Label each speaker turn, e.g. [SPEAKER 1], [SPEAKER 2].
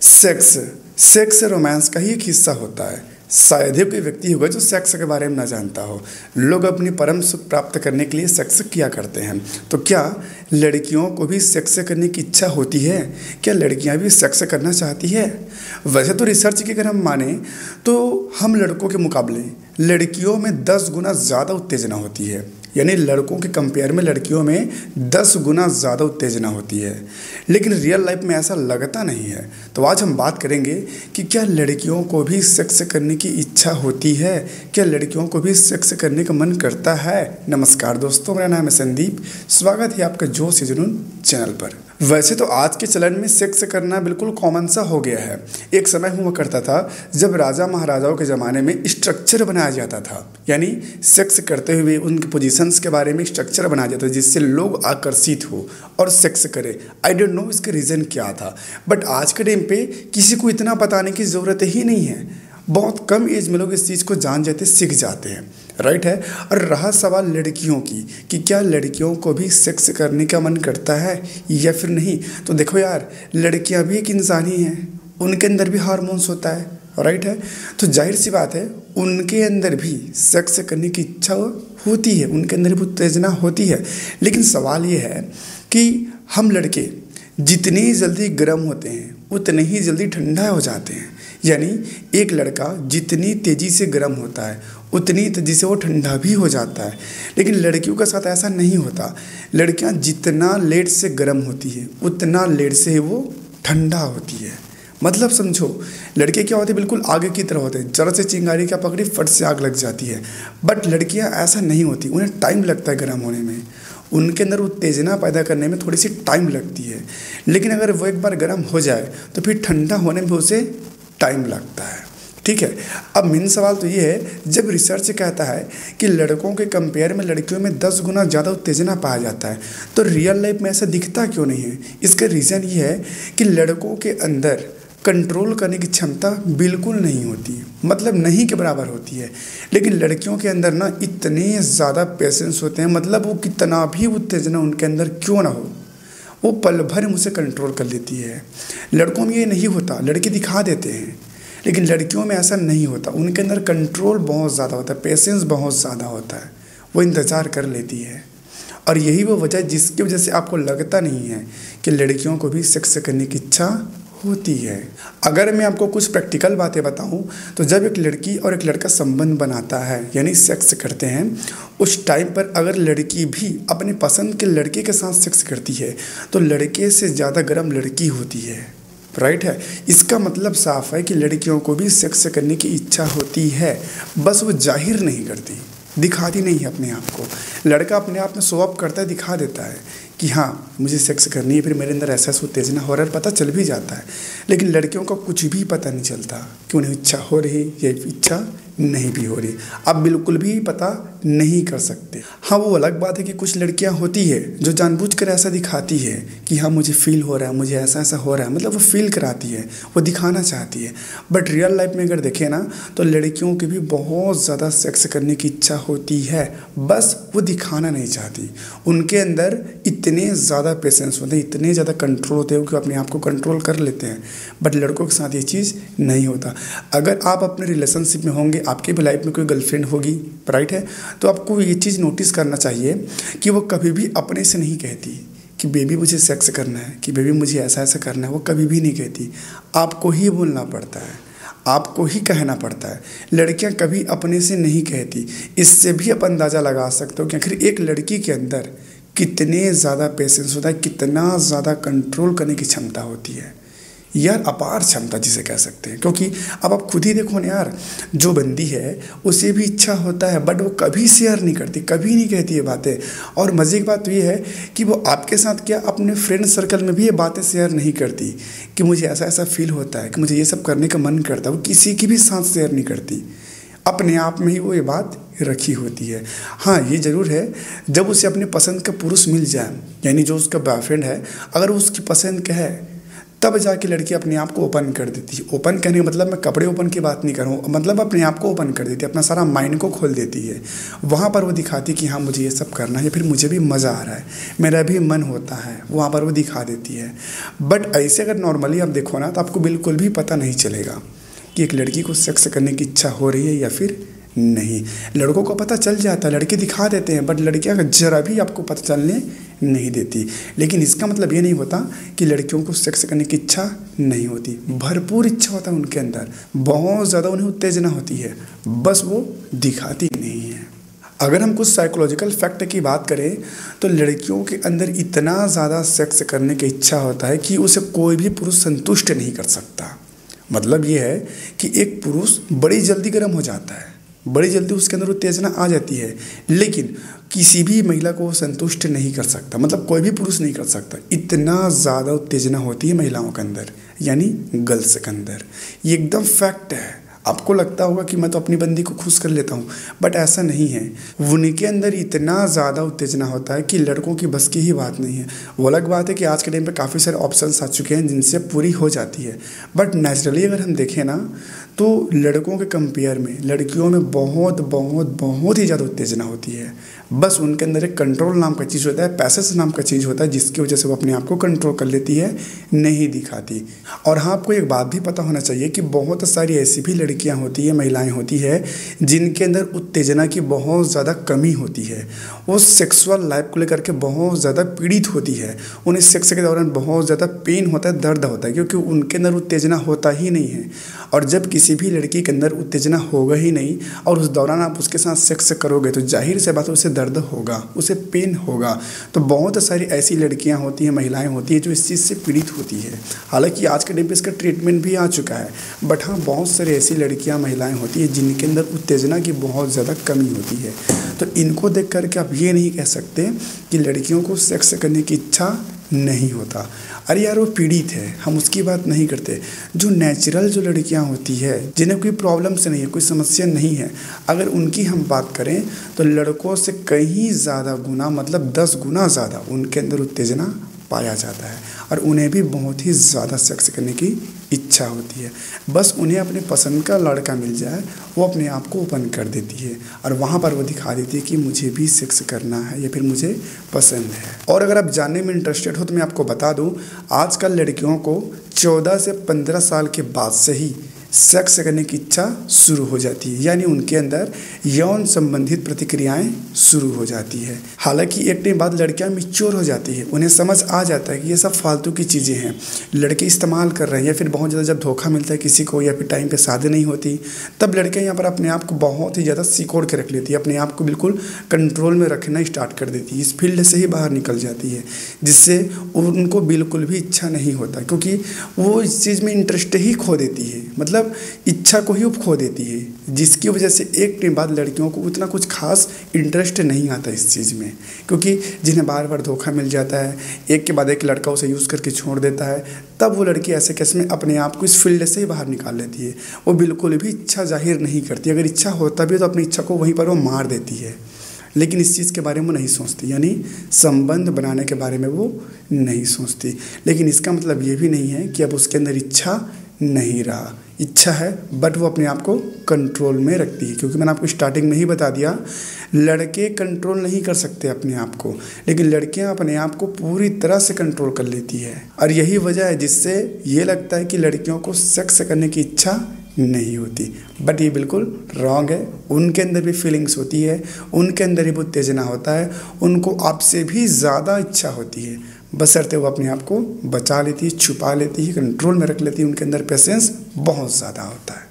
[SPEAKER 1] Sex sex romance का ही एक हिस्सा होता है। शायद ही कोई व्यक्ति होगा जो सेक्स के बारे में ना जानता हो। लोग अपनी परम सुख प्राप्त करने के लिए सेक्स किया करते हैं। तो क्या लड़कियों को भी सेक्स करने की इच्छा होती है? क्या लड़कियां भी सेक्स करना चाहती है? वैसे तो रिसर्च की अगर हम माने तो हम लड़कों के मुकाबले लड़कियों में 10 गुना ज़्यादा उत्तेजना होती है। यानी लड़कों के कंपेयर में लड़कियों में 10 गुना ज़्यादा उत्तेजना होती है। लेकिन रियल लाइफ में ऐसा लगता नहीं है। तो आज हम बात करेंगे कि क्या लड़कियों को भी सेक्स करने की इच्छा होती है? क्या लड़कियों को भी सेक्स करने का मन करता है? नमस्कार दोस्तों, मेरा नाम है संदीप। स्वागत है आपका जोश से जुनून चैनल पर। वैसे तो आज के चलन में सेक्स करना बिल्कुल कॉमन सा हो गया है। एक समय हुआ करता था जब राजा महाराजाओं के ज़माने में स्ट्रक्चर बनाया जाता था। यानी सेक्स करते हुए उनके पोजीशंस के बारे में स्ट्रक्चर बनाया जाता था जिससे लोग आकर्षित हो और सेक्स करे। आई डोंट नो इसका रीज़न क्या था, बट आज के टाइम पे किसी को इतना बताने की ज़रूरत ही नहीं है। बहुत कम एज में लोग इस चीज़ को जान जाते, सीख जाते हैं। राइट है। और रहा सवाल लड़कियों की कि क्या लड़कियों को भी सेक्स करने का मन करता है या फिर नहीं, तो देखो यार, लड़कियां भी एक इंसान ही हैं, उनके अंदर भी हार्मोन्स होता है। राइट है। तो जाहिर सी बात है उनके अंदर भी सेक्स करने की इच्छा होती है, उनके अंदर भी उत्तेजना होती है। लेकिन सवाल ये है कि हम लड़के जितनी जल्दी गर्म होते हैं उतने ही जल्दी ठंडा हो जाते हैं। यानी एक लड़का जितनी तेज़ी से गर्म होता है उतनी तेज़ी से वो ठंडा भी हो जाता है। लेकिन लड़कियों के साथ ऐसा नहीं होता। लड़कियां जितना लेट से गर्म होती है उतना लेट से वो ठंडा होती है। मतलब समझो, लड़के क्या होते हैं, बिल्कुल आगे की तरह होते हैं। जरा से चिंगारी क्या पकड़ी, फट से आग लग जाती है। बट लड़कियां ऐसा नहीं होती, उन्हें टाइम लगता है गर्म होने में। उनके अंदर उत्तेजना पैदा करने में थोड़ी सी टाइम लगती है। लेकिन अगर वो एक बार गर्म हो जाए तो फिर ठंडा होने में उसे टाइम लगता है। ठीक है। अब मेन सवाल तो ये है, जब रिसर्च कहता है कि लड़कों के कंपेयर में लड़कियों में 10 गुना ज़्यादा उत्तेजना पाया जाता है, तो रियल लाइफ में ऐसा दिखता क्यों नहीं है? इसका रीज़न ये है कि लड़कों के अंदर कंट्रोल करने की क्षमता बिल्कुल नहीं होती, मतलब नहीं के बराबर होती है। लेकिन लड़कियों के अंदर ना इतने ज़्यादा पेशेंस होते हैं, मतलब वो कितना भी उत्तेजना उनके अंदर क्यों ना हो, वो पल भर में उसे कंट्रोल कर लेती है। लड़कों में ये नहीं होता, लड़के दिखा देते हैं, लेकिन लड़कियों में ऐसा नहीं होता। उनके अंदर कंट्रोल बहुत ज़्यादा होता है, पेशेंस बहुत ज़्यादा होता है, वो इंतज़ार कर लेती है। और यही वो वजह जिसकी वजह से आपको लगता नहीं है कि लड़कियों को भी सेक्स करने की इच्छा होती है। अगर मैं आपको कुछ प्रैक्टिकल बातें बताऊं तो जब एक लड़की और एक लड़का संबंध बनाता है यानी सेक्स करते हैं, उस टाइम पर अगर लड़की भी अपने पसंद के लड़के के साथ सेक्स करती है तो लड़के से ज़्यादा गर्म लड़की होती है। राइट है। इसका मतलब साफ है कि लड़कियों को भी सेक्स करने की इच्छा होती है, बस वो जाहिर नहीं करती, दिखाती नहीं है अपने आप को। लड़का अपने आप में शो अप करता है, दिखा देता है कि हाँ मुझे सेक्स करनी है, फिर मेरे अंदर ऐसा उत्तेजना हो रहा है, पता चल भी जाता है। लेकिन लड़कियों को कुछ भी पता नहीं चलता कि उन्हें इच्छा हो रही या इच्छा नहीं भी हो रही। आप बिल्कुल भी पता नहीं कर सकते। हाँ, वो अलग बात है कि कुछ लड़कियां होती है जो जानबूझकर ऐसा दिखाती है कि हाँ मुझे फील हो रहा है, मुझे ऐसा ऐसा हो रहा है, मतलब वो फील कराती है, वो दिखाना चाहती है। बट रियल लाइफ में अगर देखें ना तो लड़कियों की भी बहुत ज़्यादा सेक्स करने की इच्छा होती है, बस वो दिखाना नहीं चाहती। उनके अंदर इतने ज़्यादा पेशेंस होते हैं, इतने ज़्यादा कंट्रोल होते हैं कि अपने आप को कंट्रोल कर लेते हैं। बट लड़कों के साथ ये चीज़ नहीं होता। अगर आप अपने रिलेशनशिप में होंगे, आपके भी लाइफ में कोई गर्लफ्रेंड होगी, राइट है, तो आपको ये चीज़ नोटिस करना चाहिए कि वो कभी भी अपने से नहीं कहती कि बेबी मुझे सेक्स करना है, कि बेबी मुझे ऐसा ऐसा करना है। वो कभी भी नहीं कहती, आपको ही बोलना पड़ता है, आपको ही कहना पड़ता है। लड़कियां कभी अपने से नहीं कहती। इससे भी आप अंदाज़ा लगा सकते हो कि आखिर एक लड़की के अंदर कितने ज़्यादा पेशेंस होता है, कितना ज़्यादा कंट्रोल करने की क्षमता होती है। यार अपार क्षमता जिसे कह सकते हैं। क्योंकि अब आप खुद ही देखो ना यार, जो बंदी है उसे भी इच्छा होता है, बट वो कभी शेयर नहीं करती, कभी नहीं कहती ये बातें। और मज़े की बात तो ये है कि वो आपके साथ क्या, अपने फ्रेंड सर्कल में भी ये बातें शेयर नहीं करती कि मुझे ऐसा ऐसा फील होता है, कि मुझे ये सब करने का मन करता है। वो किसी की भी साथ शेयर नहीं करती, अपने आप में ही वो ये बात रखी होती है। हाँ, ये ज़रूर है, जब उसे अपने पसंद का पुरुष मिल जाए, यानी जो उसका बॉयफ्रेंड है, अगर वो उसकी पसंद का है, तब जाके लड़की अपने आप को ओपन कर देती है। ओपन कहने का मतलब मैं कपड़े ओपन की बात नहीं कर रहा हूँ, मतलब अपने आप को ओपन कर देती है, अपना सारा माइंड को खोल देती है। वहाँ पर वो दिखाती कि हाँ मुझे ये सब करना है, फिर मुझे भी मज़ा आ रहा है, मेरा भी मन होता है, वहाँ पर वो दिखा देती है। बट ऐसे अगर नॉर्मली आप देखो ना तो आपको बिल्कुल भी पता नहीं चलेगा कि एक लड़की को सेक्स करने की इच्छा हो रही है या फिर नहीं। लड़कों को पता चल जाता है, लड़के दिखा देते हैं, बट लड़कियां जरा भी आपको पता चलने नहीं देती। लेकिन इसका मतलब ये नहीं होता कि लड़कियों को सेक्स करने की इच्छा नहीं होती। भरपूर इच्छा होता है उनके अंदर, बहुत ज़्यादा उन्हें उत्तेजना होती है, बस वो दिखाती नहीं है। अगर हम कुछ साइकोलॉजिकल फैक्ट की बात करें तो लड़कियों के अंदर इतना ज़्यादा सेक्स करने की इच्छा होता है कि उसे कोई भी पुरुष संतुष्ट नहीं कर सकता। मतलब ये है कि एक पुरुष बड़ी जल्दी गर्म हो जाता है, बड़ी जल्दी उसके अंदर उत्तेजना आ जाती है, लेकिन किसी भी महिला को संतुष्ट नहीं कर सकता। मतलब कोई भी पुरुष नहीं कर सकता, इतना ज़्यादा उत्तेजना होती है महिलाओं के अंदर, यानी गर्ल्स के अंदर। ये एकदम फैक्ट है। आपको लगता होगा कि मैं तो अपनी बंदी को खुश कर लेता हूँ, बट ऐसा नहीं है। उनके अंदर इतना ज़्यादा उत्तेजना होता है कि लड़कों की बस की ही बात नहीं है। वो अलग बात है कि आज के टाइम पे काफ़ी सारे ऑप्शंस आ चुके हैं जिनसे पूरी हो जाती है, बट नेचुरली अगर हम देखें ना तो लड़कों के कंपेयर में लड़कियों में बहुत बहुत बहुत ही ज़्यादा उत्तेजना होती है। बस उनके अंदर एक कंट्रोल नाम का चीज़ होता है, पैसेस नाम का चीज़ होता है, जिसकी वजह से वो अपने आप को कंट्रोल कर लेती है, नहीं दिखाती। और हाँ, आपको एक बात भी पता होना चाहिए कि बहुत सारी ऐसी भी लड़कियां होती है, महिलाएं होती है, जिनके अंदर उत्तेजना की बहुत ज़्यादा कमी होती है। वो सेक्सुअल लाइफ को लेकर के बहुत ज़्यादा पीड़ित होती है। उन्हें सेक्स के दौरान बहुत ज़्यादा पेन होता है, दर्द होता है, क्योंकि उनके अंदर उत्तेजना होता ही नहीं है। और जब किसी भी लड़की के अंदर उत्तेजना होगा ही नहीं और उस दौरान आप उसके साथ सेक्स करोगे तो जाहिर से बात है उसे दर्द होगा, उसे पेन होगा। तो बहुत सारी ऐसी लड़कियां होती हैं, महिलाएं होती हैं जो इस चीज़ से पीड़ित होती है। हालांकि आज के टाइम पे इसका ट्रीटमेंट भी आ चुका है, बट हाँ बहुत सारी ऐसी लड़कियां, महिलाएं होती हैं जिनके अंदर उत्तेजना की बहुत ज़्यादा कमी होती है। तो इनको देख करके आप ये नहीं कह सकते कि लड़कियों को सेक्स करने की इच्छा नहीं होता। अरे यार वो पीड़ित है, हम उसकी बात नहीं करते। जो नेचुरल जो लड़कियां होती है, जिन्हें कोई प्रॉब्लम से नहीं है, कोई समस्या नहीं है, अगर उनकी हम बात करें तो लड़कों से कहीं ज़्यादा गुना, मतलब 10 गुना ज़्यादा उनके अंदर उत्तेजना पाया जाता है और उन्हें भी बहुत ही ज़्यादा सेक्स करने की इच्छा होती है। बस उन्हें अपने पसंद का लड़का मिल जाए, वो अपने आप को ओपन कर देती है और वहाँ पर वो दिखा देती है कि मुझे भी सेक्स करना है या फिर मुझे पसंद है। और अगर आप जानने में इंटरेस्टेड हो तो मैं आपको बता दूँ, आजकल लड़कियों को 14 से 15 साल के बाद से ही सेक्स करने की इच्छा शुरू हो जाती है, यानी उनके अंदर यौन संबंधित प्रतिक्रियाएं शुरू हो जाती है। हालांकि एक टाइम बाद लड़कियां मैच्योर हो जाती है, उन्हें समझ आ जाता है कि ये सब फालतू की चीज़ें हैं, लड़के इस्तेमाल कर रहे हैं, या फिर बहुत ज़्यादा जब धोखा मिलता है किसी को या फिर टाइम पे शादी नहीं होती, तब लड़कियाँ यहाँ पर अपने आप को बहुत ही ज़्यादा सिकोड़ के रख लेती है, अपने आप को बिल्कुल कंट्रोल में रखना स्टार्ट कर देती है, इस फील्ड से ही बाहर निकल जाती है, जिससे उनको बिल्कुल भी इच्छा नहीं होता, क्योंकि वो इस चीज़ में इंटरेस्ट ही खो देती है, मतलब इच्छा को ही खो देती है, जिसकी वजह से एक टाइम बाद लड़कियों को उतना कुछ खास इंटरेस्ट नहीं आता इस चीज़ में, क्योंकि जिन्हें बार बार धोखा मिल जाता है, एक के बाद एक लड़का उसे यूज़ करके छोड़ देता है, तब वो लड़की ऐसे केस में अपने आप को इस फील्ड से ही बाहर निकाल लेती है। वो बिल्कुल भी इच्छा जाहिर नहीं करती, अगर इच्छा होता भी है तो अपनी इच्छा को वहीं पर वो मार देती है, लेकिन इस चीज़ के बारे में नहीं सोचती, यानी संबंध बनाने के बारे में वो नहीं सोचती। लेकिन इसका मतलब ये भी नहीं है कि अब उसके अंदर इच्छा नहीं रहा, इच्छा है, बट वो अपने आप को कंट्रोल में रखती है, क्योंकि मैंने आपको स्टार्टिंग में ही बता दिया, लड़के कंट्रोल नहीं कर सकते अपने आप को, लेकिन लड़कियां अपने आप को पूरी तरह से कंट्रोल कर लेती है। और यही वजह है जिससे ये लगता है कि लड़कियों को सेक्स करने की इच्छा नहीं होती, बट ये बिल्कुल रॉन्ग है। उनके अंदर भी फीलिंग्स होती है, उनके अंदर भी उत्तेजना होता है, उनको आपसे भी ज़्यादा इच्छा होती है, बशर्ते वो अपने आप को बचा लेती है, छुपा लेती है, कंट्रोल में रख लेती है, उनके अंदर पेशेंस बहुत ज़्यादा होता है।